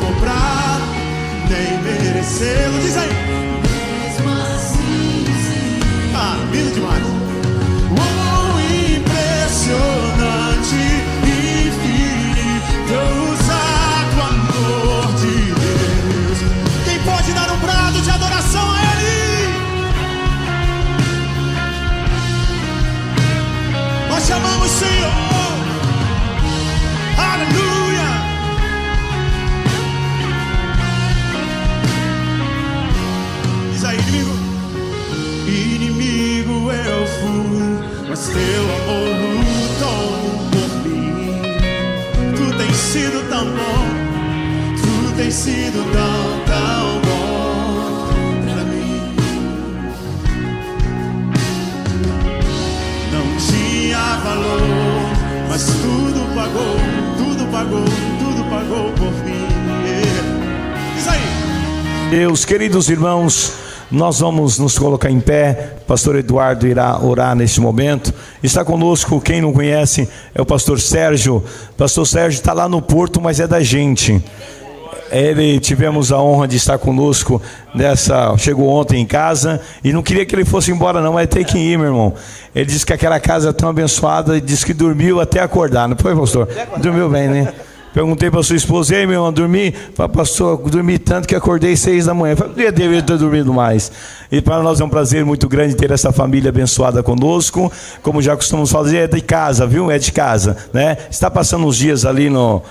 comprar, nem merecê-lo. Diz aí. Mesmo assim, sim. Lindo demais. Impressionante, infinito, ousado amor de Deus. Quem pode dar um brado de adoração a Ele? Nós chamamos Senhor. Aleluia. Diz aí, inimigo. Inimigo eu fui, mas teu amor lutou por mim. Tu tens sido tão bom, tu tens sido tão bom pra mim. Não tinha valor, mas tudo pagou por mim. Diz aí. Meus queridos irmãos, nós vamos nos colocar em pé. Pastor Eduardo irá orar neste momento. Está conosco, quem não conhece, é o pastor Sérgio. Pastor Sérgio está lá no Porto, mas é da gente. Tivemos a honra de estar conosco chegou ontem em casa e não queria que ele fosse embora não, mas tem que ir, meu irmão. Ele disse que aquela casa é tão abençoada e disse que dormiu até acordar, não foi, pastor? Dormiu bem, né? Perguntei para sua esposa: ei, meu irmão, dormi? Falei: pastor, dormi tanto que acordei 6 da manhã. Falei: deveria ter dormido mais. E para nós é um prazer muito grande ter essa família abençoada conosco. Como já costumamos fazer, é de casa, viu? É de casa, né? Está passando uns dias ali no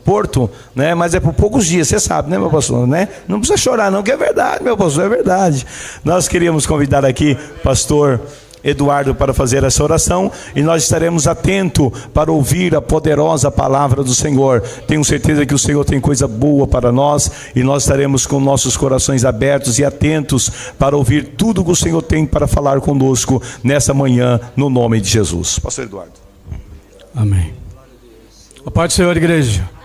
Porto, né? Mas é por poucos dias, você sabe, né, meu pastor, né? Não precisa chorar não, que é verdade, meu pastor, é verdade. Nós queríamos convidar aqui pastor Eduardo para fazer essa oração e nós estaremos atentos para ouvir a poderosa palavra do Senhor. Tenho certeza que o Senhor tem coisa boa para nós e nós estaremos com nossos corações abertos e atentos para ouvir tudo que o Senhor tem para falar conosco nessa manhã, no nome de Jesus. Pastor Eduardo. Amém. A paz do Senhor, igreja.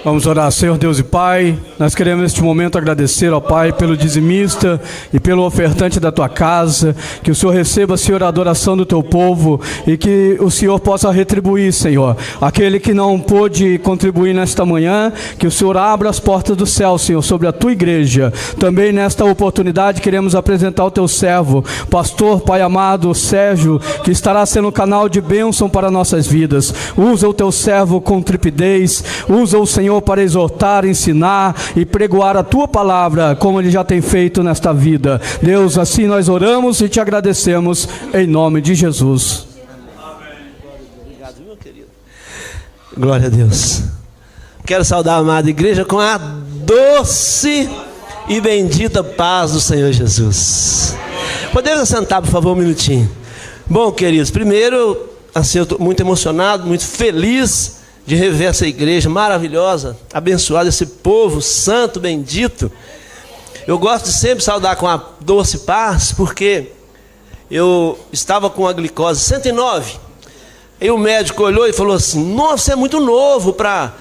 Vamos orar. Senhor Deus e Pai, nós queremos neste momento agradecer ao Pai pelo dizimista e pelo ofertante da Tua casa. Que o Senhor receba, Senhor, a adoração do Teu povo e que o Senhor possa retribuir, Senhor, aquele que não pôde contribuir nesta manhã, que o Senhor abra as portas do céu, Senhor, sobre a Tua igreja. Também nesta oportunidade queremos apresentar o Teu servo, pastor, Pai amado, Sérgio, que estará sendo um canal de bênção para nossas vidas. Usa o Teu servo com trepidez, usa o Senhor para exortar, ensinar e pregoar a Tua palavra, como Ele já tem feito nesta vida. Deus, assim nós oramos e Te agradecemos, em nome de Jesus. Obrigado, meu querido. Glória a Deus. Quero saudar a amada igreja com a doce e bendita paz do Senhor Jesus. Podemos assentar, por favor, um minutinho. Bom, queridos, primeiro, assim, eu estou muito emocionado, muito feliz de rever essa igreja maravilhosa, abençoada, esse povo santo, bendito. Eu gosto de sempre saudar com a doce paz, porque eu estava com a glicose 109. Aí o médico olhou e falou assim: nossa, você é muito novo para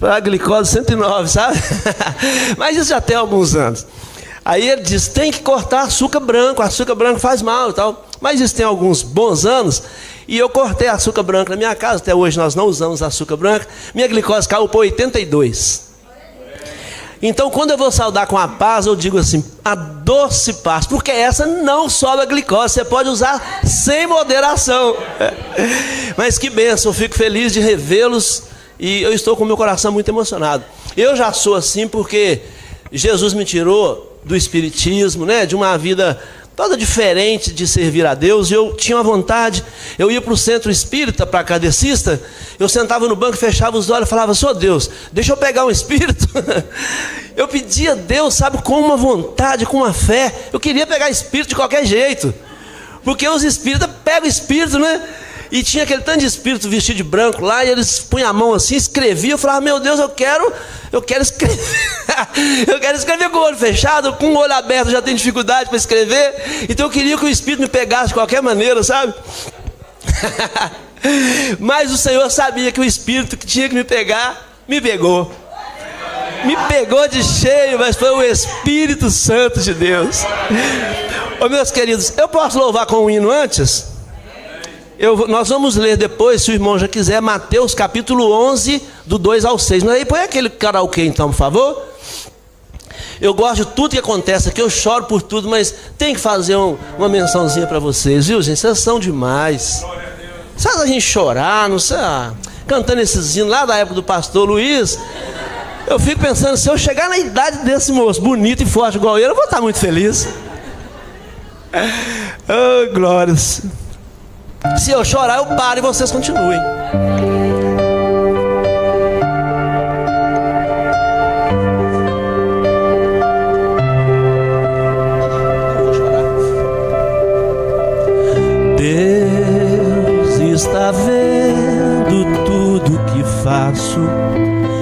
a glicose 109, sabe? Mas isso já tem alguns anos. Aí ele disse: tem que cortar açúcar branco faz mal e tal. Mas isso tem alguns bons anos. E eu cortei açúcar branco na minha casa. Até hoje nós não usamos açúcar branco. Minha glicose caiu para 82. Então quando eu vou saudar com a paz, eu digo assim: a doce paz, porque essa não sobe a glicose. Você pode usar sem moderação. Mas que bênção, eu fico feliz de revê-los. E eu estou com o meu coração muito emocionado. Eu já sou assim porque Jesus me tirou do espiritismo, né? De uma vida toda diferente de servir a Deus. Eu tinha uma vontade, eu ia para o centro espírita, para kardecista, eu sentava no banco, fechava os olhos e falava: Senhor Deus, deixa eu pegar um espírito. Eu pedia a Deus, sabe, com uma vontade, com uma fé. Eu queria pegar espírito de qualquer jeito, porque os espíritas pegam espírito, né? E tinha aquele tanto de espírito vestido de branco lá, e eles punham a mão assim, escreviam. Eu falava: meu Deus, eu quero escrever. Eu quero escrever com o olho fechado, com o olho aberto já tenho dificuldade para escrever. Então eu queria que o espírito me pegasse de qualquer maneira, sabe? Mas o Senhor sabia que o espírito que tinha que me pegar, me pegou. Me pegou de cheio, mas foi o Espírito Santo de Deus. Ô meus queridos, eu posso louvar com um hino antes? Nós vamos ler depois, se o irmão já quiser, Mateus capítulo 11, do 2 ao 6. Mas aí põe aquele karaokê então, por favor. Eu gosto de tudo que acontece aqui, eu choro por tudo, mas tem que fazer uma mençãozinha para vocês, viu, gente? Vocês são demais. Sabe a gente chorar, não sei, cantando esses hinos lá da época do pastor Luiz. Eu fico pensando, se eu chegar na idade desse moço, bonito e forte igual ele, eu vou estar muito feliz. Oh, glórias. Se eu chorar, eu paro e vocês continuem. Deus está vendo tudo que faço,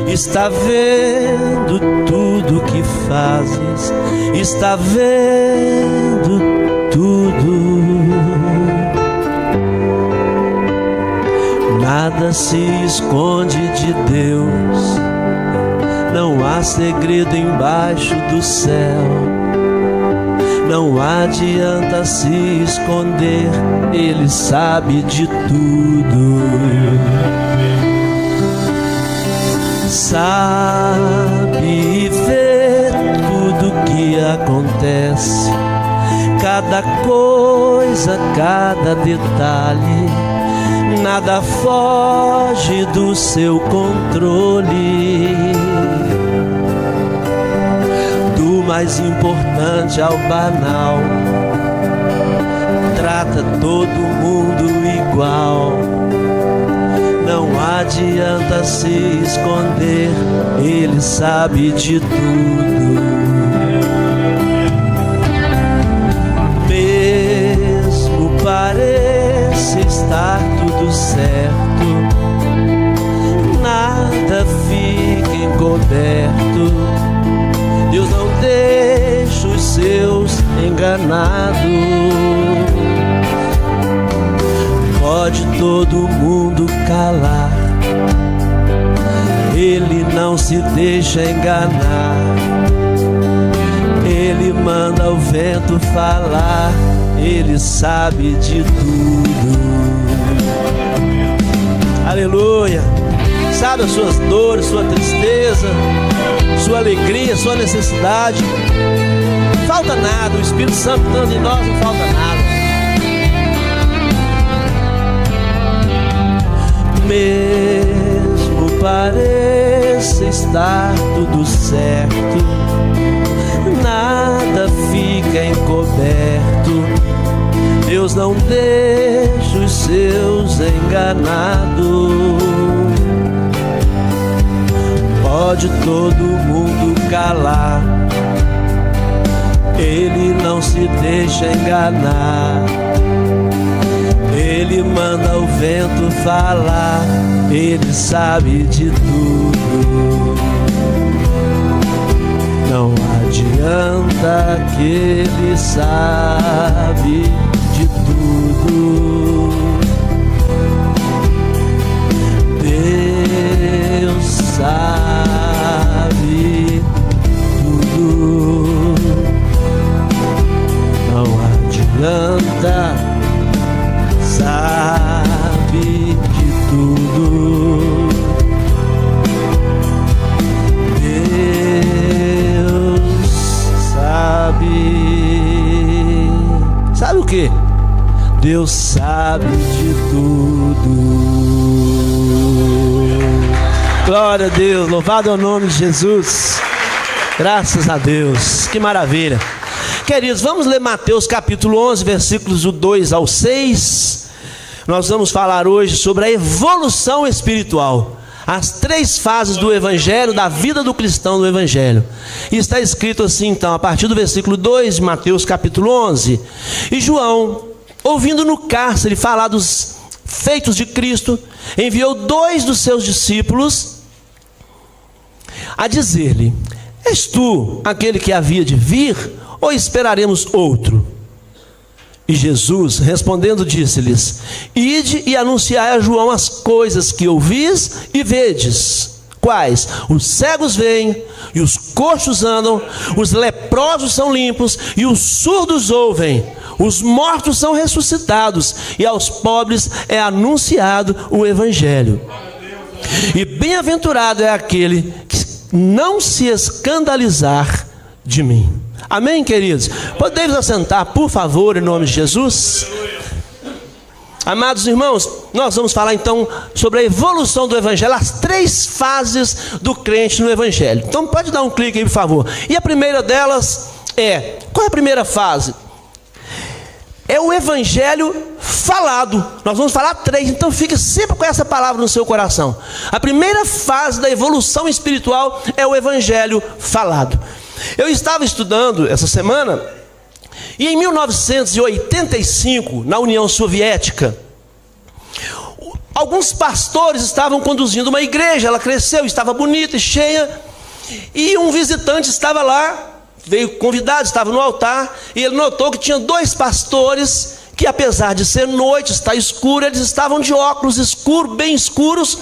está vendo tudo que fazes, está vendo tudo. Nada se esconde de Deus, não há segredo embaixo do céu. Não adianta se esconder, Ele sabe de tudo. Sabe e vê tudo que acontece, cada coisa, cada detalhe. Nada foge do seu controle. Do mais importante ao banal, trata todo mundo igual. Não adianta se esconder, Ele sabe de tudo. Mesmo pareça estar tudo certo, nada fica encoberto. Deus não deixa os seus enganados. Pode todo mundo calar, Ele não se deixa enganar. Ele manda o vento falar, Ele sabe de tudo. Aleluia. Sabe as suas dores, sua tristeza, sua alegria, sua necessidade. Falta nada, o Espírito Santo estando em nós, não falta nada. Mesmo pareça estar tudo certo, nada fica encoberto. Deus não deixa os seus enganados. Pode todo mundo calar, Ele não se deixa enganar. Ele manda o vento falar, Ele sabe de tudo. Não adianta que Ele sabe de tudo. Deus sabe tudo. Não adianta, sabe de tudo. Deus sabe. Sabe o que? Deus sabe de tudo. Glória a Deus, louvado é o nome de Jesus. Graças a Deus, que maravilha. Queridos, vamos ler Mateus capítulo 11, versículos do 2 ao 6. Nós vamos falar hoje sobre a evolução espiritual. As 3 fases do Evangelho, da vida do cristão no Evangelho. E está escrito assim então, a partir do versículo 2 de Mateus capítulo 11. E João, ouvindo no cárcere falar dos feitos de Cristo, enviou 2 dos seus discípulos a dizer-lhe: És tu aquele que havia de vir, ou esperaremos outro? E Jesus, respondendo, disse-lhes: Ide e anunciai a João as coisas que ouvis e vedes. Quais? Os cegos veem, e os coxos andam, os leprosos são limpos, e os surdos ouvem, os mortos são ressuscitados e aos pobres é anunciado o Evangelho. E bem-aventurado é aquele que não se escandalizar de mim. Amém, queridos? Podemos assentar, por favor, em nome de Jesus? Amados irmãos, nós vamos falar então sobre a evolução do Evangelho, as 3 fases do crente no Evangelho. Então pode dar um clique aí, por favor. E a primeira delas é, qual é a primeira fase? É o Evangelho falado. Nós vamos falar 3, então fique sempre com essa palavra no seu coração. A primeira fase da evolução espiritual é o Evangelho falado. Eu estava estudando essa semana, e em 1985, na União Soviética, alguns pastores estavam conduzindo uma igreja. Ela cresceu, estava bonita e cheia, e um visitante estava lá, veio convidado, estava no altar, e ele notou que tinha 2 pastores que, apesar de ser noite, estar escuro, eles estavam de óculos escuros, bem escuros.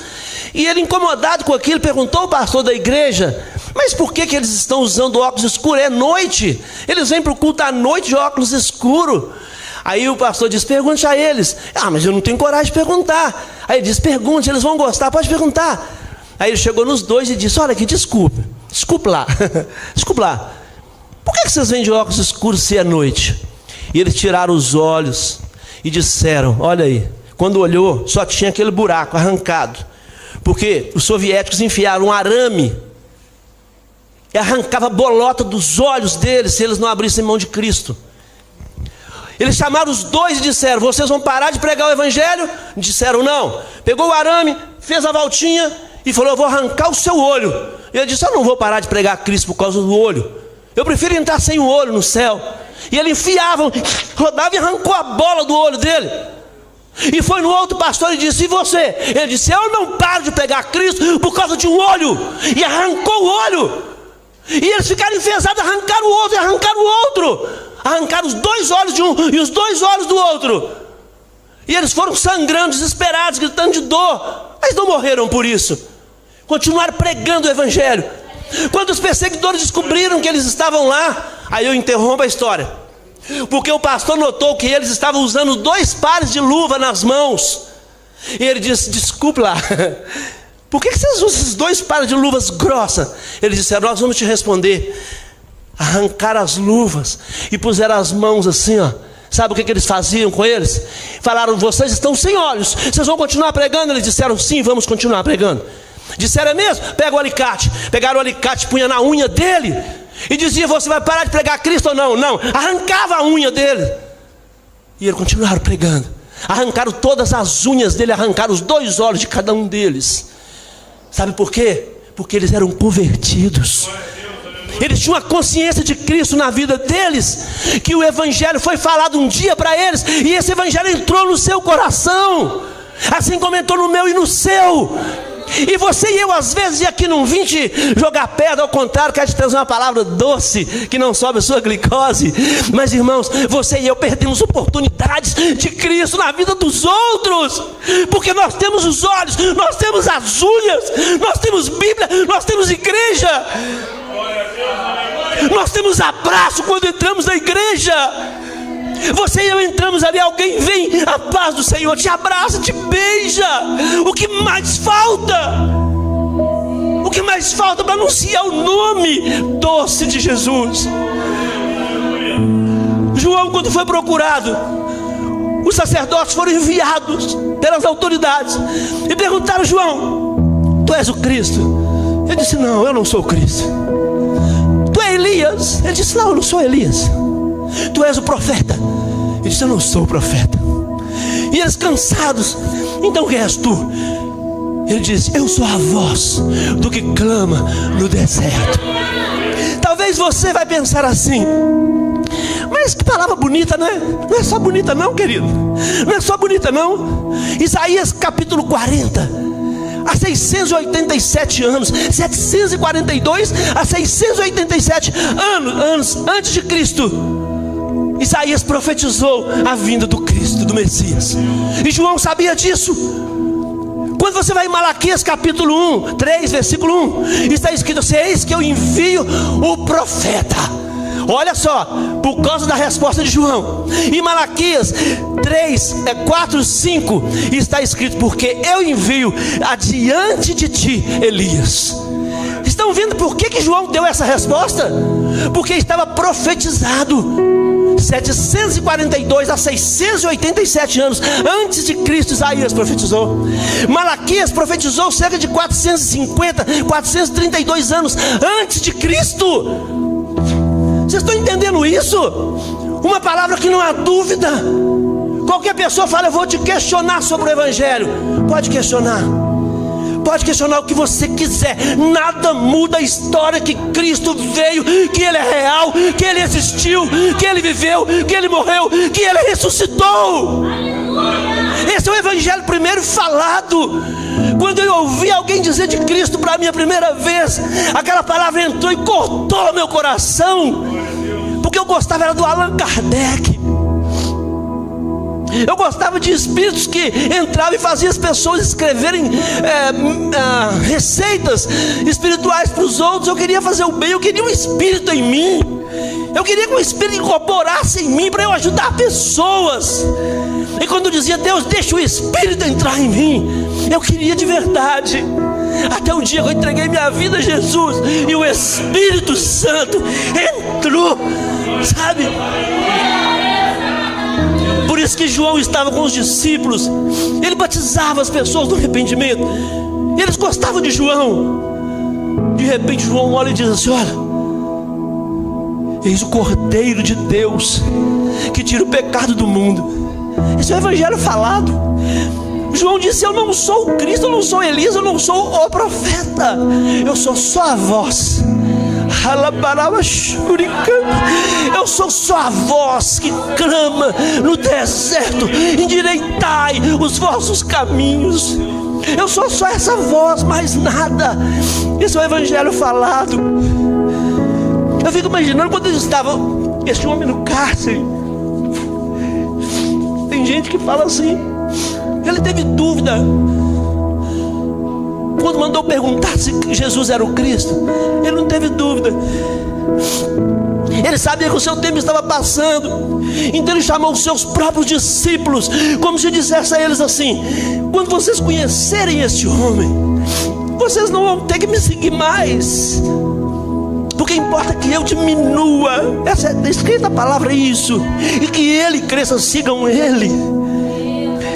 E ele, incomodado com aquilo, perguntou ao pastor da igreja: mas por que eles estão usando óculos escuros? É noite, eles vêm para o culto à noite de óculos escuros. Aí o pastor disse: pergunte a eles. Mas eu não tenho coragem de perguntar. Aí ele disse: pergunte, eles vão gostar, pode perguntar. Aí ele chegou nos 2 e disse: olha aqui, desculpe lá, desculpe lá, por que vocês vêm de óculos escuros se é noite? E eles tiraram os olhos e disseram: olha aí. Quando olhou, só tinha aquele buraco arrancado, porque os soviéticos enfiaram um arame e arrancava a bolota dos olhos deles se eles não abrissem mão de Cristo. Eles chamaram os 2 e disseram: vocês vão parar de pregar o Evangelho? Disseram: não. Pegou o arame, fez a voltinha e falou: eu vou arrancar o seu olho. E ele disse: eu não vou parar de pregar Cristo por causa do olho, eu prefiro entrar sem o olho no céu. E ele enfiava, rodava e arrancou a bola do olho dele. E foi no outro pastor e disse: e você? Ele disse: eu não paro de pregar Cristo por causa de um olho. E arrancou o olho. E eles ficaram enfesados, arrancaram o outro e arrancaram o outro. Arrancaram os 2 olhos de um e os 2 olhos do outro. E eles foram sangrando, desesperados, gritando de dor. Mas não morreram por isso. Continuaram pregando o Evangelho. Quando os perseguidores descobriram que eles estavam lá, aí eu interrompo a história, porque o pastor notou que eles estavam usando 2 pares de luva nas mãos. E ele disse: desculpe lá, por que vocês usam esses 2 pares de luvas grossas? Eles disseram: nós vamos te responder. Arrancaram as luvas e puseram as mãos assim, ó. Sabe o que eles faziam com eles? Falaram: vocês estão sem olhos, vocês vão continuar pregando? Eles disseram: sim, vamos continuar pregando. Disseram: é mesmo? Pega o alicate. Pegaram o alicate, punha na unha dele e dizia: você vai parar de pregar Cristo ou não? Não, arrancava a unha dele. E eles continuaram pregando. Arrancaram todas as unhas dele, arrancaram os 2 olhos de cada um deles. Sabe por quê? Porque eles eram convertidos. Eles tinham a consciência de Cristo na vida deles, que o Evangelho foi falado um dia para eles, e esse Evangelho entrou no seu coração, assim como entrou no meu e no seu. E você e eu, às vezes, aqui não vim te jogar pedra, ao contrário, quero te trazer uma palavra doce, que não sobe a sua glicose. Mas, irmãos, você e eu perdemos oportunidades de Cristo na vida dos outros, porque nós temos os olhos, nós temos as unhas, nós temos Bíblia, nós temos igreja, nós temos abraço quando entramos na igreja. Você e eu entramos ali, alguém vem, a paz do Senhor, te abraça, te beija. O que mais falta? O que mais falta para anunciar o nome doce de Jesus? João, quando foi procurado, os sacerdotes foram enviados pelas autoridades e perguntaram: João, tu és o Cristo? Ele disse: não, eu não sou o Cristo. Tu és Elias? Ele disse: não, eu não sou Elias. Tu és o profeta? Ele disse: eu não sou o profeta. E eles cansados: então quem és tu? Ele disse: eu sou a voz do que clama no deserto. Talvez você vai pensar assim: mas que palavra bonita, né? Não é só bonita não, querido. Não é só bonita não. Isaías capítulo 40, há 687 anos, 742 a 687 anos antes de Cristo, Isaías profetizou a vinda do Cristo, do Messias. E João sabia disso. Quando você vai em Malaquias capítulo 1, 3, versículo 1, está escrito assim: eis que eu envio o profeta. Olha só, por causa da resposta de João. Em Malaquias 4, 5 está escrito: porque eu envio adiante de ti Elias. Estão vendo por que João deu essa resposta? Porque estava profetizado 742 a 687 anos antes de Cristo. Isaías profetizou. Malaquias profetizou cerca de 432 anos antes de Cristo. Vocês estão entendendo isso? Uma palavra que não há dúvida. Qualquer pessoa fala: eu vou te questionar sobre o Evangelho. Pode questionar. Pode questionar o que você quiser. Nada muda a história que Cristo veio, que Ele é real, que Ele existiu, que Ele viveu, que Ele morreu, que Ele ressuscitou. Esse é o Evangelho primeiro falado. Quando eu ouvi alguém dizer de Cristo para mim a primeira vez, aquela palavra entrou e cortou meu coração. Porque eu gostava era do Allan Kardec. Eu gostava de espíritos que entravam e faziam as pessoas escreverem receitas espirituais para os outros. Eu queria fazer o bem, eu queria um espírito em mim. Eu queria que o espírito incorporasse em mim para eu ajudar pessoas. E quando eu dizia: Deus, deixa o espírito entrar em mim, eu queria de verdade. Até o dia que eu entreguei minha vida a Jesus e o Espírito Santo entrou, sabe? Por isso que João estava com os discípulos. Ele batizava as pessoas no arrependimento. Eles gostavam de João. De repente João olha e diz assim: olha, eis o Cordeiro de Deus que tira o pecado do mundo. Esse é o Evangelho falado. João disse: eu não sou o Cristo, eu não sou Elias, eu não sou o profeta, eu sou só a voz. Eu sou só a voz que clama no deserto: endireitai os vossos caminhos. Eu sou só essa voz, mais nada. Esse é o Evangelho falado. Eu fico imaginando quando estava esse homem no cárcere. Tem gente que fala assim: ele teve dúvida quando mandou perguntar se Jesus era o Cristo. Ele não teve dúvida. Ele sabia que o seu tempo estava passando. Então ele chamou os seus próprios discípulos, como se dissesse a eles assim: quando vocês conhecerem esse homem, vocês não vão ter que me seguir mais, porque importa que eu diminua. Essa é escrita a palavra, isso. E que ele cresça, sigam ele.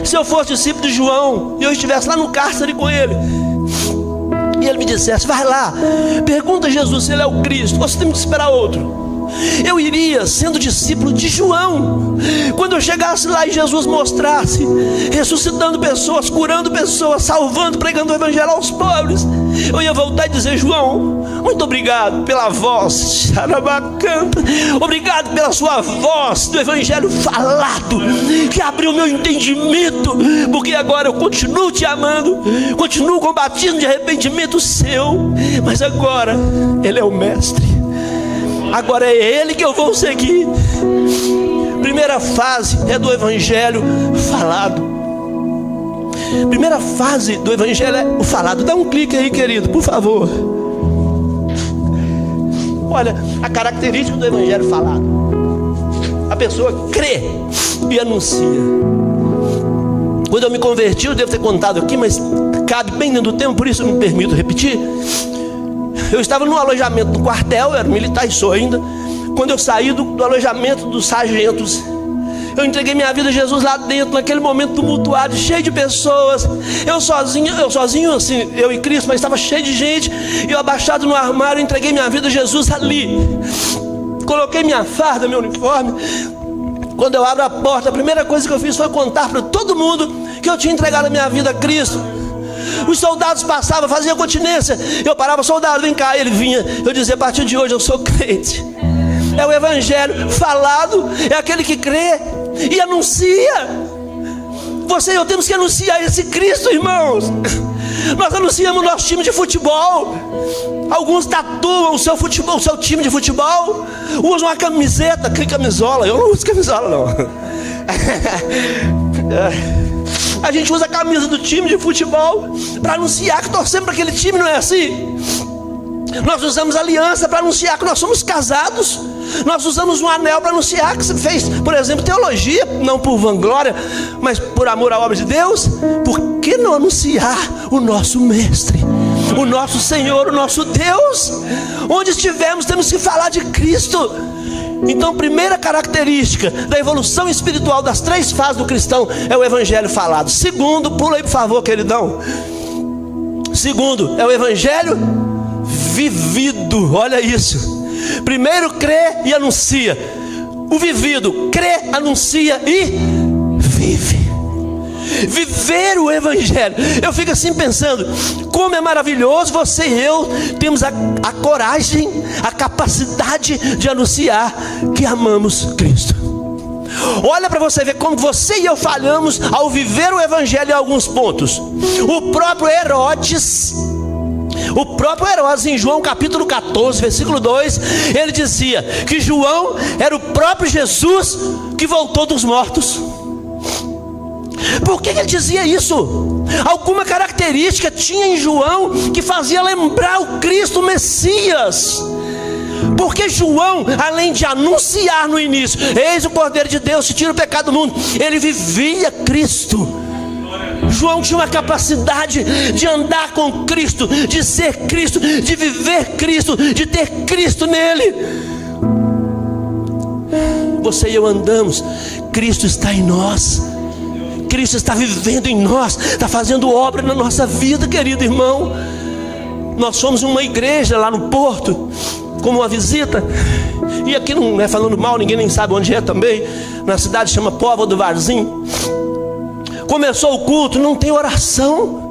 Se eu fosse discípulo de João e eu estivesse lá no cárcere com ele, e ele me dissesse: vai lá, pergunta a Jesus se ele é o Cristo, ou se tem que esperar outro, eu iria sendo discípulo de João. Quando eu chegasse lá e Jesus mostrasse ressuscitando pessoas, curando pessoas, salvando, pregando o Evangelho aos pobres, eu ia voltar e dizer: João, muito obrigado pela voz, obrigado pela sua voz do Evangelho falado, que abriu meu entendimento, porque agora eu continuo te amando, continuo com batismo de arrependimento seu, mas agora ele é o mestre, agora é ele que eu vou seguir. Primeira fase é do Evangelho falado. Primeira fase do Evangelho é o falado. Dá um clique aí, querido, por favor. Olha a característica do Evangelho falado: a pessoa crê e anuncia. Quando eu me converti, eu devo ter contado aqui, mas cabe bem dentro do tempo, por isso eu me permito repetir. Eu estava no alojamento do quartel, eu era militar e sou ainda. Quando eu saí do alojamento dos sargentos, eu entreguei minha vida a Jesus lá dentro, naquele momento tumultuado, cheio de pessoas. Eu sozinho assim, eu e Cristo, mas estava cheio de gente. E eu abaixado no armário, entreguei minha vida a Jesus ali. Coloquei minha farda, meu uniforme. Quando eu abro a porta, a primeira coisa que eu fiz foi contar para todo mundo que eu tinha entregado a minha vida a Cristo. Os soldados passavam, faziam continência. Eu parava: soldado, vem cá. Ele vinha. Eu dizia: a partir de hoje eu sou crente. É o Evangelho falado, é aquele que crê e anuncia. Você e eu temos que anunciar esse Cristo, irmãos. Nós anunciamos o nosso time de futebol. Alguns tatuam o seu futebol, o seu time de futebol, usam uma camiseta, camisola. Eu não uso camisola, não. A gente usa a camisa do time de futebol para anunciar que torcemos para aquele time, não é assim? Nós usamos aliança para anunciar que nós somos casados Nós usamos um anel para anunciar que você fez, por exemplo, teologia, não por vanglória, mas por amor à obra de Deus. Por que não anunciar o nosso mestre, o nosso Senhor, o nosso Deus? Onde estivermos, temos que falar de Cristo. Então, primeira característica da evolução espiritual das 3 fases do cristão é o evangelho falado. Segundo, pula aí por favor, queridão. Segundo, é o evangelho vivido. Olha isso. Primeiro crê e anuncia. O vivido, crê, anuncia e vive. Viver o evangelho. Eu fico assim pensando, como é maravilhoso você e eu temos a coragem, a capacidade de anunciar que amamos Cristo. Olha para você ver como você e eu falhamos ao viver o evangelho em alguns pontos. O próprio Herodes, em João capítulo 14, versículo 2, ele dizia que João era o próprio Jesus que voltou dos mortos. Por que ele dizia isso? Alguma característica tinha em João que fazia lembrar o Cristo, o Messias. Porque João, além de anunciar no início, eis o Cordeiro de Deus que tira o pecado do mundo, ele vivia Cristo. João tinha uma capacidade de andar com Cristo, de ser Cristo, de viver Cristo, de ter Cristo nele. Você e eu andamos, Cristo está em nós, Cristo está vivendo em nós, está fazendo obra na nossa vida, querido irmão. Nós fomos uma igreja lá no Porto, como uma visita, e aqui não é falando mal, ninguém nem sabe onde é também, na cidade chama Póvoa do Varzim. Começou o culto, não tem oração.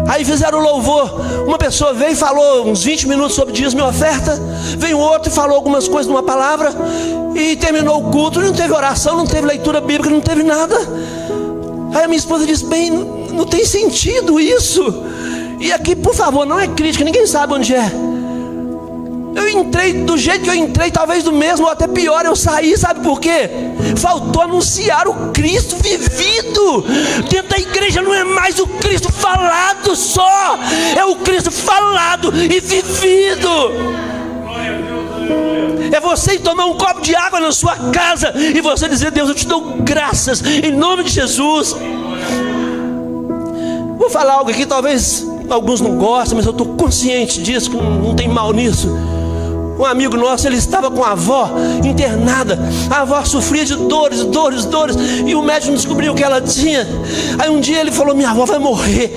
Aí fizeram o louvor, uma pessoa veio e falou uns 20 minutos sobre dízimo e oferta, veio outro e falou algumas coisas numa palavra, e terminou o culto, não teve oração, não teve leitura bíblica, não teve nada. Aí a minha esposa disse, bem, não tem sentido isso. E aqui, por favor, não é crítica, ninguém sabe onde é. Eu entrei do jeito que eu entrei, talvez do mesmo ou até pior eu saí, sabe por quê? Faltou anunciar o Cristo vivido. Dentro da igreja não é mais o Cristo falado só, é o Cristo falado e vivido. É você tomar um copo de água na sua casa e você dizer, Deus, eu te dou graças em nome de Jesus. Vou falar algo aqui, talvez alguns não gostem, mas eu estou consciente disso, que não tem mal nisso. Um amigo nosso, ele estava com a avó internada. A avó sofria de dores, e o médico descobriu o que ela tinha. Aí um dia ele falou, minha avó vai morrer,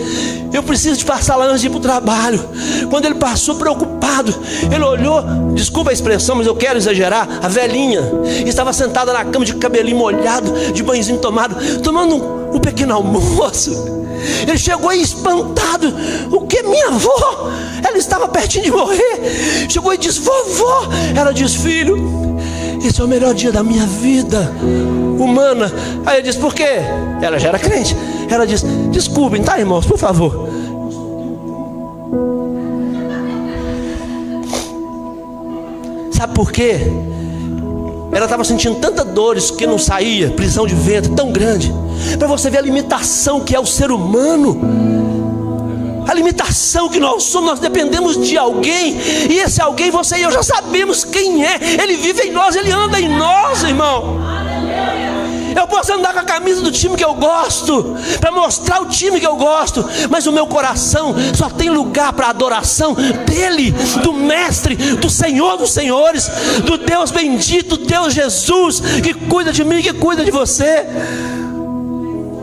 eu preciso de passar lá antes de ir para o trabalho. Quando ele passou preocupado, ele olhou, desculpa a expressão, mas eu quero exagerar, a velhinha estava sentada na cama de cabelinho molhado, de banhozinho tomado, tomando um pequeno almoço. Ele chegou aí espantado, o que, minha avó? Ela estava pertinho de morrer. Chegou e disse, vovó. Ela disse, filho, esse é o melhor dia da minha vida humana. Aí ele disse, por quê? Ela já era crente. Ela disse, desculpem, tá, irmãos, por favor. Sabe por quê? Ela estava sentindo tantas dores que não saía, prisão de ventre tão grande. Para você ver a limitação que é o ser humano, a limitação que nós somos. Nós dependemos de alguém, e esse alguém você e eu já sabemos quem é. Ele vive em nós, ele anda em nós, irmão. Eu posso andar com a camisa do time que eu gosto, para mostrar o time que eu gosto, mas o meu coração só tem lugar para a adoração dele, do mestre, do Senhor dos senhores, do Deus bendito, Deus Jesus, que cuida de mim, que cuida de você.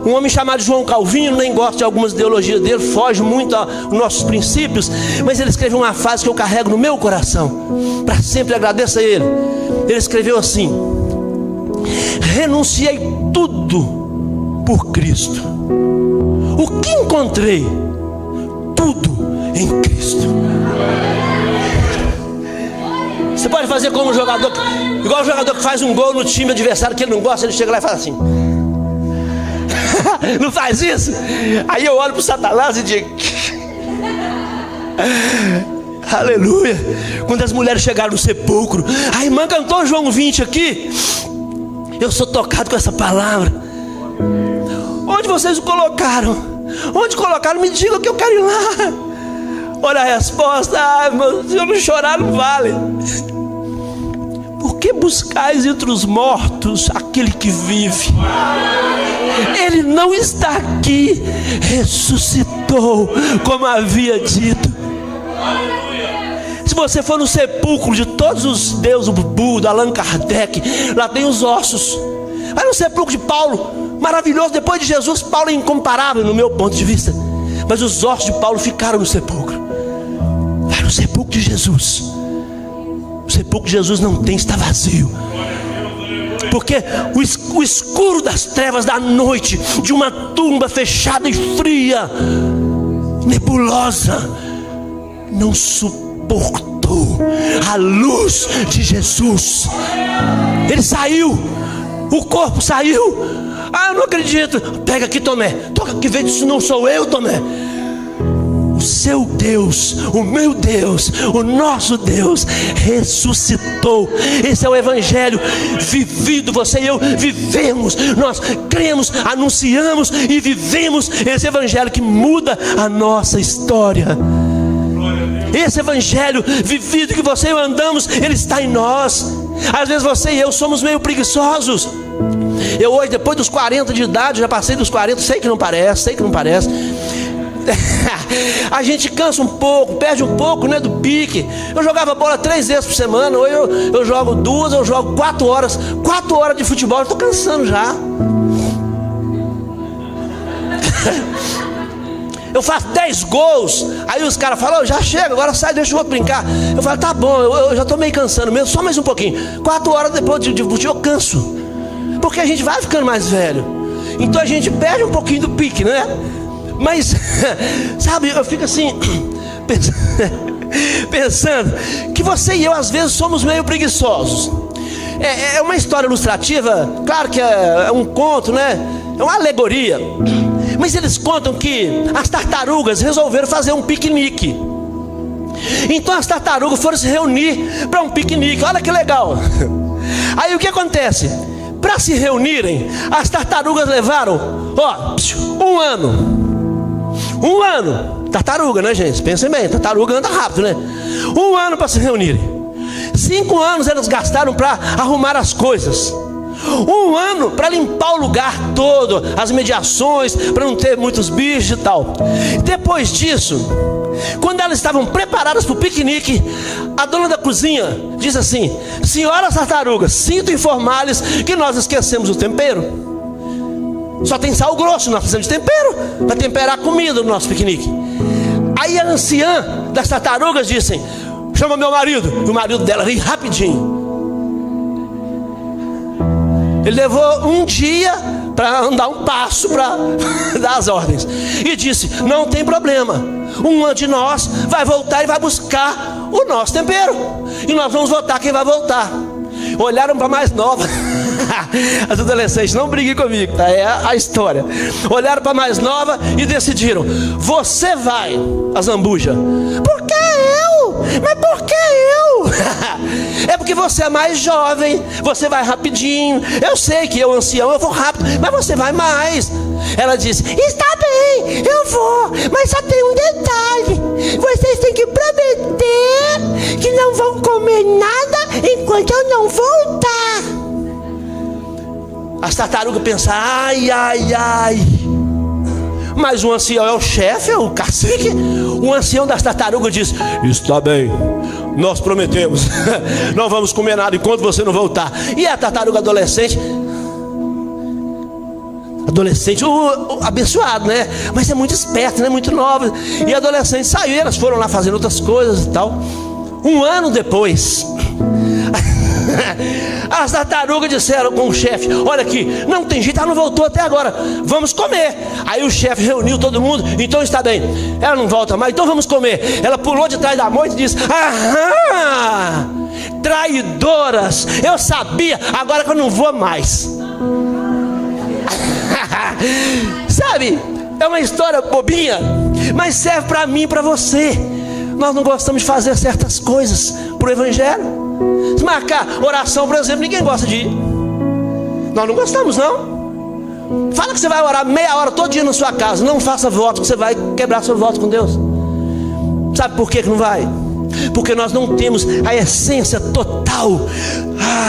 Um homem chamado João Calvino, nem gosto de algumas ideologias dele, foge muito aos nossos princípios, mas ele escreveu uma frase que eu carrego no meu coração, para sempre agradeço a ele. Ele escreveu assim: renunciei tudo por Cristo. O que encontrei? Tudo em Cristo. Você pode fazer como um jogador, igual o jogador que faz um gol no time adversário que ele não gosta, ele chega lá e faz assim. Não faz isso? Aí eu olho para o Satanás e digo: aleluia. Quando as mulheres chegaram no sepulcro, a irmã cantou João 20 aqui. Eu sou tocado com essa palavra. Onde vocês o colocaram? Onde colocaram? Me diga que eu quero ir lá. Olha a resposta: ah, irmão, se eu não chorar não vale. que buscais entre os mortos aquele que vive? Ele não está aqui, ressuscitou, como havia dito. Se você for no sepulcro de todos os deuses, o Buda, Allan Kardec, lá tem os ossos. Vai no sepulcro de Paulo, maravilhoso. Depois de Jesus, Paulo é incomparável no meu ponto de vista, mas os ossos de Paulo ficaram no sepulcro. Vai no sepulcro de Jesus. O sepulcro de Jesus não tem, está vazio. Porque o escuro das trevas da noite, de uma tumba fechada e fria, nebulosa, não suportou a luz de Jesus. Ele saiu, o corpo saiu. Ah, eu não acredito. Pega aqui, Tomé. Toca aqui, vê se não sou eu, Tomé. O seu Deus, o meu Deus, o nosso Deus ressuscitou. Esse é o evangelho vivido. Você e eu vivemos, nós cremos, anunciamos e vivemos esse evangelho que muda a nossa história. Esse evangelho vivido que você e eu andamos, ele está em nós. Às vezes você e eu somos meio preguiçosos. Eu hoje, depois dos 40 de idade, já passei dos 40, sei que não parece. A gente cansa um pouco, perde um pouco, né, do pique. Eu jogava bola 3 vezes por semana. Hoje eu jogo 2, eu jogo 4 horas. 4 horas de futebol, eu estou cansando já. Eu faço 10 gols. Aí os caras falam, já chega, agora sai, deixa o outro brincar. Eu falo, tá bom, eu já estou meio cansando mesmo, só mais um pouquinho. 4 horas depois de futebol eu canso. Porque a gente vai ficando mais velho. Então a gente perde um pouquinho do pique, né? Mas, sabe, eu fico assim, pensando que você e eu às vezes somos meio preguiçosos. É uma história ilustrativa, claro que é um conto, né? É uma alegoria. Mas eles contam que as tartarugas resolveram fazer um piquenique. Então as tartarugas foram se reunir para um piquenique. Olha que legal. Aí o que acontece? Para se reunirem, as tartarugas levaram, um ano. Um ano. Tartaruga, né, gente? Pensem bem, tartaruga anda rápido, né? 1 ano para se reunirem. 5 anos eles gastaram para arrumar as coisas. 1 ano para limpar o lugar todo, as mediações, para não ter muitos bichos e tal. Depois disso, quando elas estavam preparadas para o piquenique, a dona da cozinha diz assim: senhoras tartarugas, sinto informar-lhes que nós esquecemos o tempero. Só tem sal grosso, nós precisamos de tempero para temperar a comida do nosso piquenique. Aí a anciã das tartarugas disse: chama meu marido. E o marido dela veio rapidinho. Ele levou 1 dia para andar um passo para dar as ordens. E disse: não tem problema, um de nós vai voltar e vai buscar o nosso tempero. E nós vamos votar quem vai voltar. Olharam para a mais nova. As adolescentes, não briguem comigo, tá? É a história. Olharam para a mais nova e decidiram: você vai, a zambuja. Por que eu? Mas por que eu? É porque você é mais jovem, você vai rapidinho. Eu sei que eu, ancião, eu vou rápido, mas você vai mais. Ela disse: está bem, eu vou, mas só tem um detalhe: vocês têm que prometer que não vão comer nada enquanto eu não voltar. As tartarugas pensam: ai. Mas o ancião é o chefe, é o cacique. O ancião das tartarugas diz: está bem, nós prometemos. Não vamos comer nada enquanto você não voltar. E a tartaruga adolescente, abençoado, né? Mas é muito esperto, né? Muito nova. E a adolescente saiu, elas foram lá fazendo outras coisas e tal. 1 ano depois, as tartarugas disseram com o chefe: olha aqui, não tem jeito, ela não voltou até agora, vamos comer. Aí o chefe reuniu todo mundo: então está bem, ela não volta mais, então vamos comer. Ela pulou de trás da moita e disse: aham, traidoras, eu sabia, agora que eu não vou mais. Sabe, é uma história bobinha, mas serve para mim e para você. Nós não gostamos de fazer certas coisas para o evangelho. Se marcar oração, por exemplo, ninguém gosta de ir. Nós não gostamos, não. Fala que você vai orar meia hora todo dia na sua casa. Não faça voto, que você vai quebrar seu voto com Deus. Sabe por que não vai? porque nós não temos a essência total,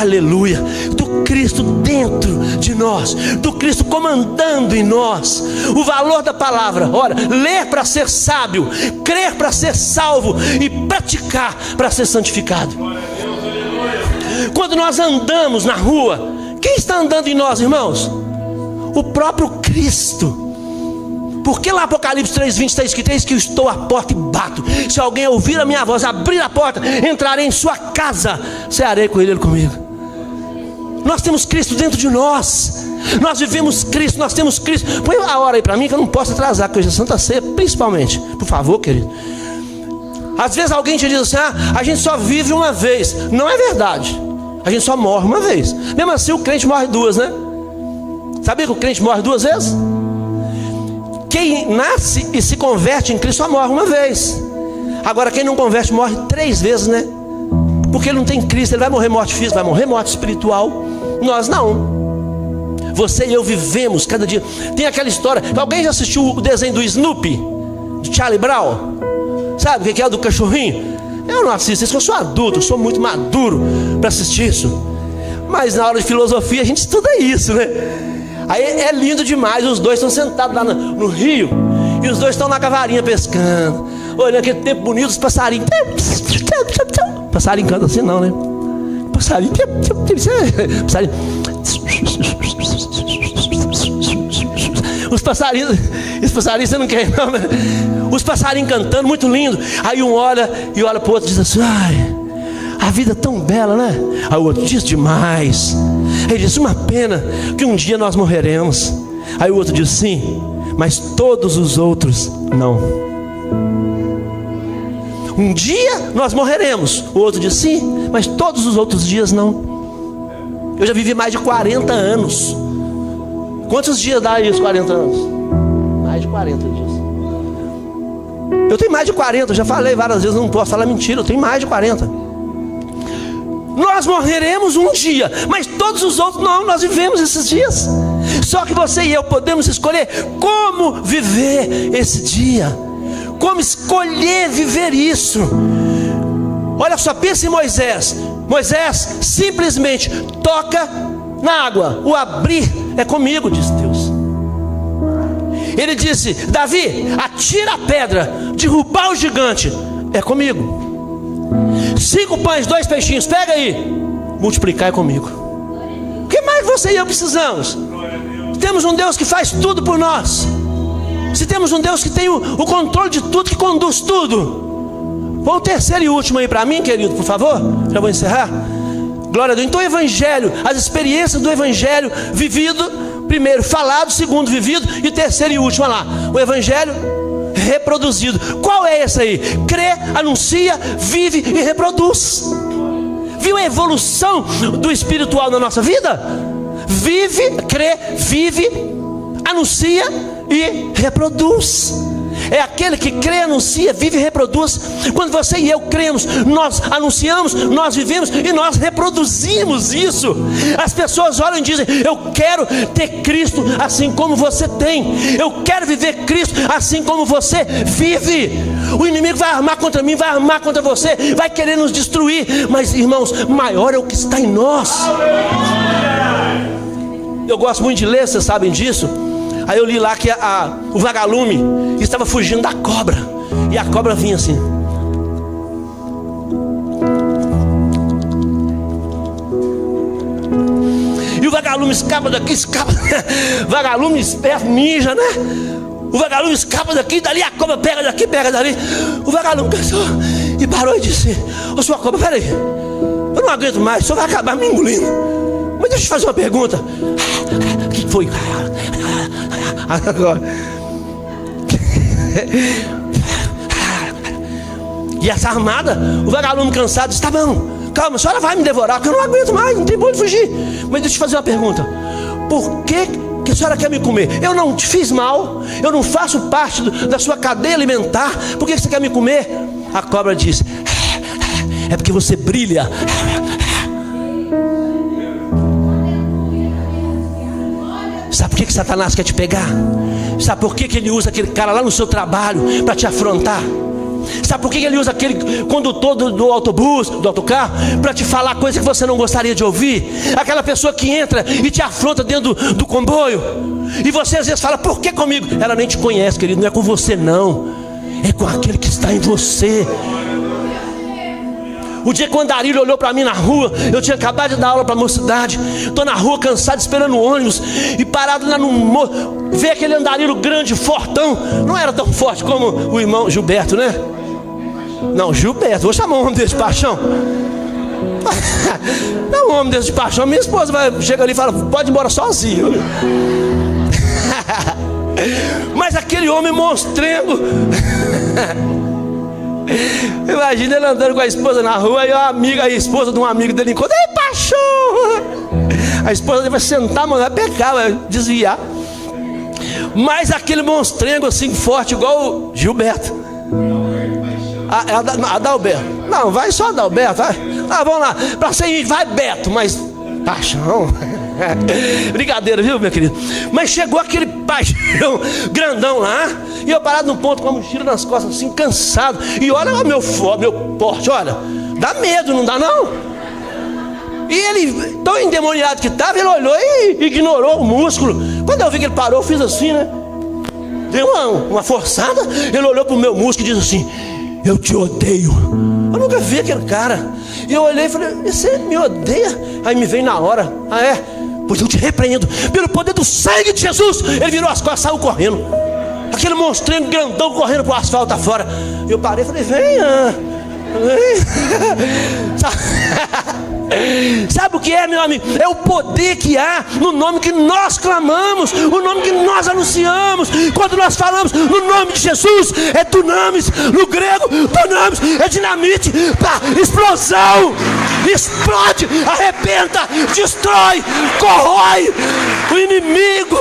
aleluia, do Cristo dentro de nós, do Cristo comandando em nós. O valor da palavra, ora, ler para ser sábio, crer para ser salvo e praticar para ser santificado. Quando nós andamos na rua, quem está andando em nós, irmãos? O próprio Cristo. Porque lá Apocalipse 3:20 está escrito: eis que eu estou à porta e bato. Se alguém ouvir a minha voz, abrir a porta, entrarei em sua casa, cearei com ele comigo. Nós temos Cristo dentro de nós. Nós vivemos Cristo, nós temos Cristo. Põe a hora aí para mim que eu não posso atrasar, porque hoje é Santa Ceia, principalmente. Por favor, querido. Às vezes alguém te diz assim: a gente só vive uma vez. Não é verdade. A gente só morre uma vez. Mesmo assim o crente morre duas, né? Sabia que o crente morre duas vezes? Quem nasce e se converte em Cristo só morre uma vez. Agora quem não converte morre 3 vezes, né? Porque ele não tem Cristo, ele vai morrer morte física, vai morrer morte espiritual. Nós não. Você e eu vivemos cada dia. Tem aquela história, alguém já assistiu o desenho do Snoopy, de Charlie Brown? Sabe o que é o do cachorrinho? Eu não assisto isso, eu sou adulto, eu sou muito maduro para assistir isso. Mas na aula de filosofia a gente estuda isso, né? Aí é lindo demais, os dois estão sentados lá no rio, e os dois estão na cavarinha pescando, olhando aquele tempo bonito, os passarinhos. Passarinho canta assim não, né? Passarinho. Os passarinhos você não quer não, né? Os passarinhos cantando, muito lindo. Aí um olha e olha para o outro e diz assim: ai, a vida é tão bela, né? Aí o outro diz: demais. Ele diz: uma pena que um dia nós morreremos. Aí o outro diz: sim, mas todos os outros não. Um dia nós morreremos. O outro diz: sim, mas todos os outros dias não. Eu já vivi mais de 40 anos. Quantos dias dá isso, 40 anos? Mais de 40 dias. Eu tenho mais de 40, eu já falei várias vezes, não posso falar mentira, eu tenho mais de 40. Nós morreremos um dia, mas todos os outros não, nós vivemos esses dias. Só que você e eu podemos escolher como viver esse dia, como escolher viver isso. Olha só, pensa em Moisés. Moisés simplesmente toca na água, o abrir é comigo, diz Deus. Ele disse: Davi, atira a pedra, derrubar o gigante, é comigo. 5 pães, 2 peixinhos, pega aí, multiplicar é comigo. O que mais você e eu precisamos? Temos um Deus que faz tudo por nós. Se temos um Deus que tem o controle de tudo, que conduz tudo. Vamos o terceiro e último aí para mim, querido, por favor. Já vou encerrar. Glória a Deus. Então o Evangelho, as experiências do Evangelho vivido, primeiro falado, segundo vivido, e terceiro e último, olha lá, o Evangelho reproduzido. Qual é esse aí? Crê, anuncia, vive e reproduz. Viu a evolução do espiritual na nossa vida? Vive, crê, vive, anuncia e reproduz. É aquele que crê, anuncia, vive e reproduz. Quando você e eu cremos, nós anunciamos, nós vivemos e nós reproduzimos isso. As pessoas olham e dizem: eu quero ter Cristo assim como você tem. Eu quero viver Cristo assim como você vive. O inimigo vai armar contra mim, vai armar contra você, vai querer nos destruir. Mas irmãos, maior é o que está em nós. Eu gosto muito de ler, vocês sabem disso. Aí eu li lá que o vagalume estava fugindo da cobra, e a cobra vinha assim. E o vagalume escapa daqui, vagalume esperto, ninja, né? O vagalume escapa daqui, dali a cobra pega daqui, pega dali. O vagalume cansou e parou e disse: ô sua cobra, peraí, eu não aguento mais, o senhor vai acabar me engolindo. Mas deixa eu te fazer uma pergunta. O que foi? Agora. E essa armada, o vagalume cansado disse: tá bom, calma, a senhora vai me devorar, porque eu não aguento mais, não tem por onde fugir. Mas deixa eu te fazer uma pergunta: por que a senhora quer me comer? Eu não te fiz mal, eu não faço parte da sua cadeia alimentar, por que você quer me comer? A cobra disse: é porque você brilha. Sabe por que Satanás quer te pegar? Sabe por que ele usa aquele cara lá no seu trabalho para te afrontar? Sabe por que ele usa aquele condutor do autobus, do autocarro? Para te falar coisa que você não gostaria de ouvir. Aquela pessoa que entra e te afronta dentro do comboio, e você às vezes fala: por que comigo? Ela nem te conhece, querido. Não é com você não, é com aquele que está em você. O dia que o andarilho olhou para mim na rua, eu tinha acabado de dar aula para a mocidade, estou na rua cansado, esperando o ônibus, e parado lá no morro, vê aquele andarilho grande, fortão. Não era tão forte como o irmão Gilberto, né? Não, Gilberto, vou chamar um homem desse de paixão. Não, um homem desse de paixão. Minha esposa chega ali e fala: pode ir embora sozinho. Mas aquele homem monstrengo. Imagina ele andando com a esposa na rua, e a esposa de um amigo dele encontra: ei, paixão! A esposa dele vai sentar, mano, vai pecar, vai desviar. Mas aquele monstrengo assim, forte, igual o Gilberto. Adalberto. Não, vai só Adalberto, vai. Vamos lá, para ser vai Beto, mas paixão. Brincadeira, viu, meu querido? Mas chegou aquele paixão grandão lá, e eu parado num ponto com a mochila nas costas, assim, cansado. E olha lá meu porte, olha, dá medo, não dá não? E ele, tão endemoniado que estava, ele olhou e ignorou o músculo. Quando eu vi que ele parou, eu fiz assim, né? Deu uma forçada. Ele olhou pro meu músculo e disse assim: eu te odeio. Eu nunca vi aquele cara. E eu olhei e falei: você me odeia? Aí me veio na hora: ah, é? Pois eu te repreendo pelo poder do sangue de Jesus. Ele virou as costas e saiu correndo. Aquele monstrinho grandão correndo pro asfalto afora. Eu parei e falei: venha. Sabe o que é, meu amigo? É o poder que há no nome que nós clamamos, o nome que nós anunciamos. Quando nós falamos no nome de Jesus, é dunamis. No grego, dunamis é dinamite. Pá, explosão. Explode, arrebenta, destrói, corrói o inimigo.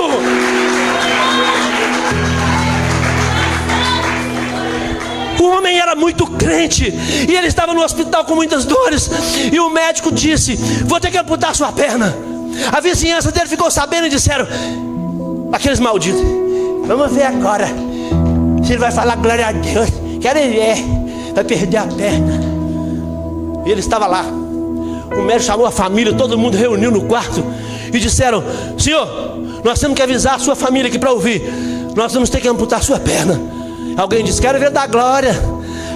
O homem era muito crente, e ele estava no hospital com muitas dores, e o médico disse: vou ter que amputar sua perna. A vizinhança dele ficou sabendo e disseram: aqueles malditos, vamos ver agora se ele vai falar glória a Deus. Quero ver, vai perder a perna. E ele estava lá. O médico chamou a família, todo mundo reuniu no quarto e disseram: senhor, nós temos que avisar a sua família aqui para ouvir. Nós vamos ter que amputar sua perna. Alguém disse: quero ver da glória.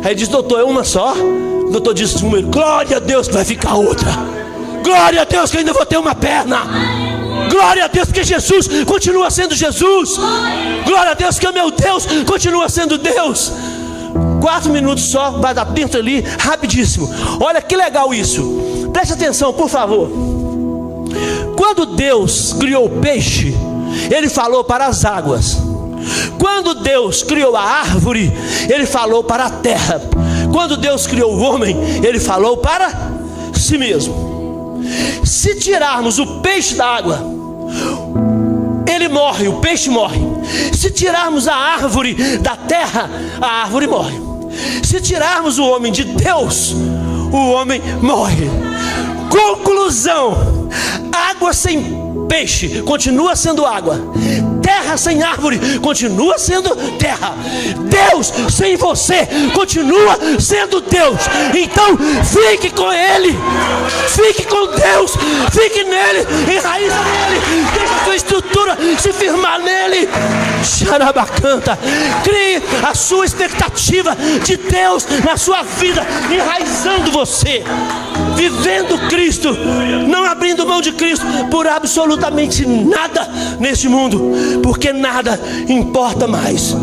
Aí disse: doutor, é uma só? O doutor disse: glória a Deus que vai ficar outra. Glória a Deus que ainda vou ter uma perna. Glória a Deus porque Jesus continua sendo Jesus. Glória a Deus que o meu Deus continua sendo Deus. 4 minutos só, vai dar tempo ali, rapidíssimo. Olha que legal isso. Preste atenção, por favor. Quando Deus criou o peixe, Ele falou para as águas. Quando Deus criou a árvore, Ele falou para a terra. Quando Deus criou o homem, Ele falou para si mesmo. Se tirarmos o peixe da água, ele morre, o peixe morre. Se tirarmos a árvore da terra, a árvore morre. Se tirarmos o homem de Deus, o homem morre. Conclusão: água sem peixe continua sendo água. Terra sem árvore continua sendo terra. Deus sem você continua sendo Deus. Então fique com Ele, fique com Deus, fique nele, enraiza nele, deixa a sua estrutura se firmar nele. Xarabacanta. Crie a sua expectativa de Deus na sua vida, enraizando você, vivendo Cristo, não abrindo mão de Cristo por absolutamente nada neste mundo, porque nada importa mais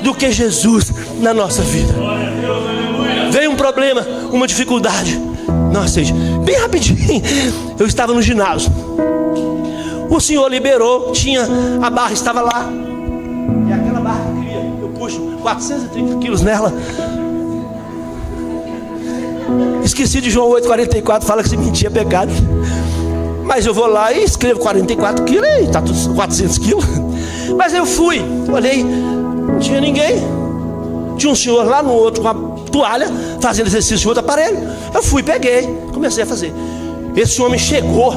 do que Jesus na nossa vida. Veio um problema, uma dificuldade, não aceite. Bem rapidinho, eu estava no ginásio, o senhor liberou, tinha a barra, estava lá, e aquela barra que eu queria, eu puxo 430 quilos nela. Esqueci de João 8,44, fala que se mentir é pecado. Mas eu vou lá e escrevo 44 quilos e está tudo 400 quilos. Mas eu fui, olhei, não tinha ninguém. Tinha um senhor lá no outro com a toalha, fazendo exercício de outro aparelho. Eu fui, peguei, comecei a fazer. Esse homem chegou.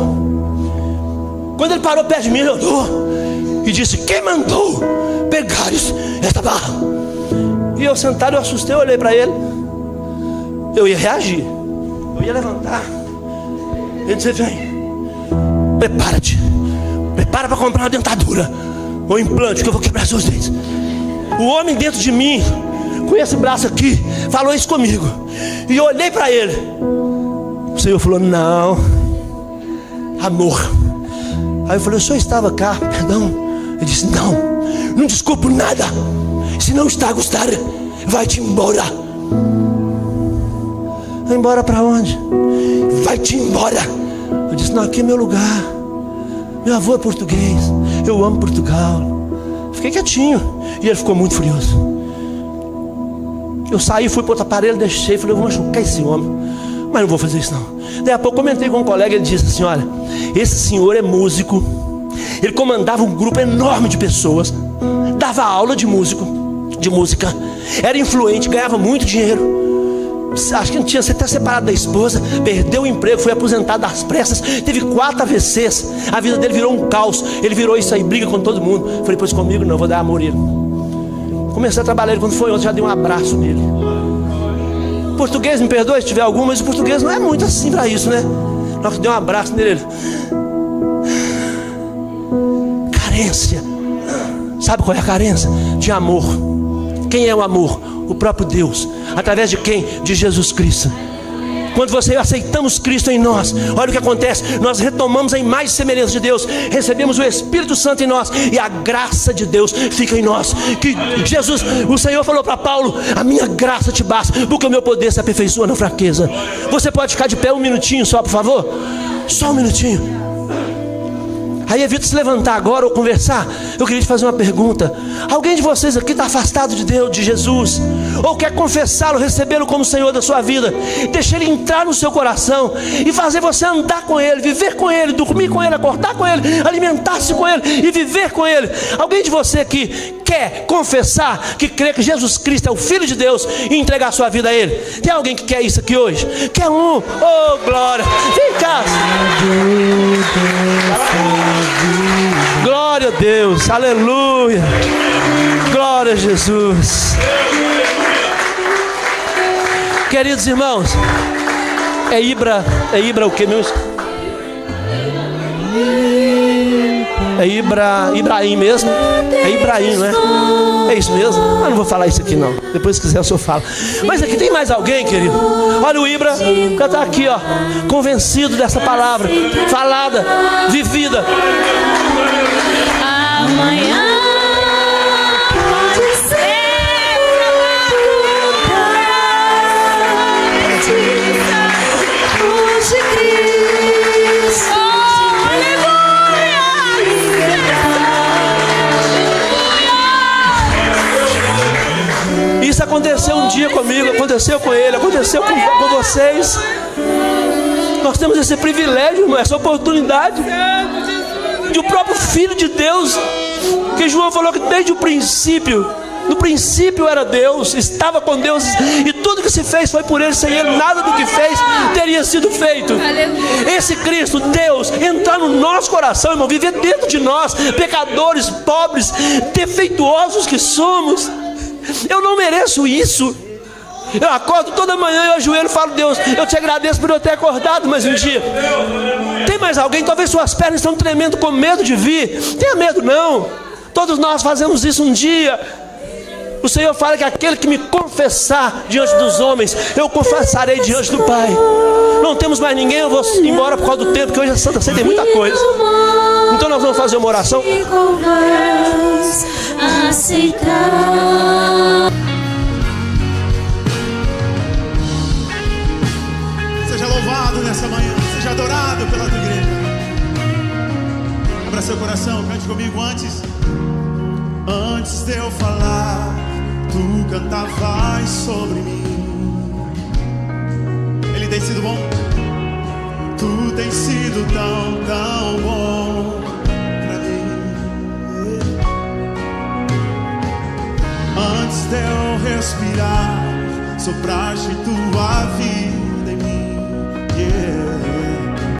Quando ele parou perto de mim, ele olhou e disse: quem mandou pegar esta barra? vi eu sentado, eu assustei, eu olhei para ele. Eu ia reagir, eu ia levantar. Ele disse: vem, prepara-te, prepara para comprar uma dentadura ou implante, que eu vou quebrar seus dentes. O homem dentro de mim, com esse braço aqui, falou isso comigo. E eu olhei para ele. O Senhor falou: não, amor. Aí eu falei: o senhor estava cá, perdão. Ele disse: não desculpo nada. Se não está a gostar, vai-te embora. Vai embora para onde? Vai-te embora. Eu disse: não, aqui é meu lugar. Meu avô é português, eu amo Portugal. Fiquei quietinho. E ele ficou muito furioso. Eu saí, fui para outro aparelho, deixei. Falei: eu vou machucar esse homem, mas não vou fazer isso não. Daí a pouco comentei com um colega. Ele disse assim: olha, esse senhor é músico. Ele comandava um grupo enorme de pessoas, dava aula de música, era influente, ganhava muito dinheiro. Acho que não tinha até separado da esposa, perdeu o emprego, foi aposentado das pressas, teve 4 AVCs, a vida dele virou um caos. Ele virou isso aí, briga com todo mundo. Falei: pois comigo não, vou dar amor a ele. Comecei a trabalhar ele, quando foi ontem já dei um abraço nele. Português, me perdoe se tiver algum, mas o português não é muito assim para isso, né? Nós dei um abraço nele. Carência. Sabe qual é a carência? De amor. Quem é o amor? O próprio Deus. Através de quem? De Jesus Cristo. Quando você aceitamos Cristo em nós, olha o que acontece. Nós retomamos a imagem e semelhança de Deus, recebemos o Espírito Santo em nós, e a graça de Deus fica em nós. Que Jesus, o Senhor falou para Paulo: a minha graça te basta, porque o meu poder se aperfeiçoa na fraqueza. Você pode ficar de pé um minutinho só, por favor? Só um minutinho. Aí evita se levantar agora ou conversar. Eu queria te fazer uma pergunta. Alguém de vocês aqui está afastado de Deus, de Jesus, ou quer confessá-lo, recebê-lo como Senhor da sua vida? Deixa Ele entrar no seu coração e fazer você andar com Ele, viver com Ele, dormir com Ele, acordar com Ele, alimentar-se com Ele e viver com Ele. Alguém de você aqui quer confessar que crê que Jesus Cristo é o Filho de Deus e entregar a sua vida a Ele? Tem alguém que quer isso aqui hoje? Quer um? Oh, glória! Vem cá! Glória a Deus, aleluia, glória a Jesus. Queridos irmãos, é Ibra o que mesmo? É Ibrahim mesmo? É Ibrahim, não é? É isso mesmo? Eu não vou falar isso aqui não. Depois se quiser o senhor fala. Mas aqui tem mais alguém, querido? Olha o Ibra, que está aqui, ó, convencido dessa palavra, falada, vivida. Amanhã pode ser hoje Cristo, aleluia, Isso aconteceu um dia comigo, aconteceu com ele, aconteceu com vocês. Nós temos esse privilégio, irmão, essa oportunidade de o próprio Filho de Deus, que João falou que desde o princípio, no princípio era Deus, estava com Deus, e tudo que se fez foi por Ele, sem Ele nada do que fez teria sido feito. Esse Cristo, Deus, entrar no nosso coração, irmão, viver dentro de nós, pecadores, pobres, defeituosos que somos. Eu não mereço isso. Eu acordo toda manhã, eu ajoelho e falo: Deus, eu te agradeço por eu ter acordado mais um dia. Tem mais alguém? Talvez suas pernas estão tremendo com medo de vir. Tenha medo não. Todos nós fazemos isso um dia. O Senhor fala que aquele que me confessar diante dos homens, eu confessarei diante do Pai. Não temos mais ninguém, eu vou embora por causa do tempo, que hoje a Santa Ceia tem muita coisa. Então nós vamos fazer uma oração. Seja louvado nessa manhã, seja adorado pela tua igreja. Abra seu coração, cante comigo antes de eu falar, tu cantavas sobre mim. Ele tem sido bom, tu tens sido tão bom pra mim. Antes de eu respirar, sopraste tua vida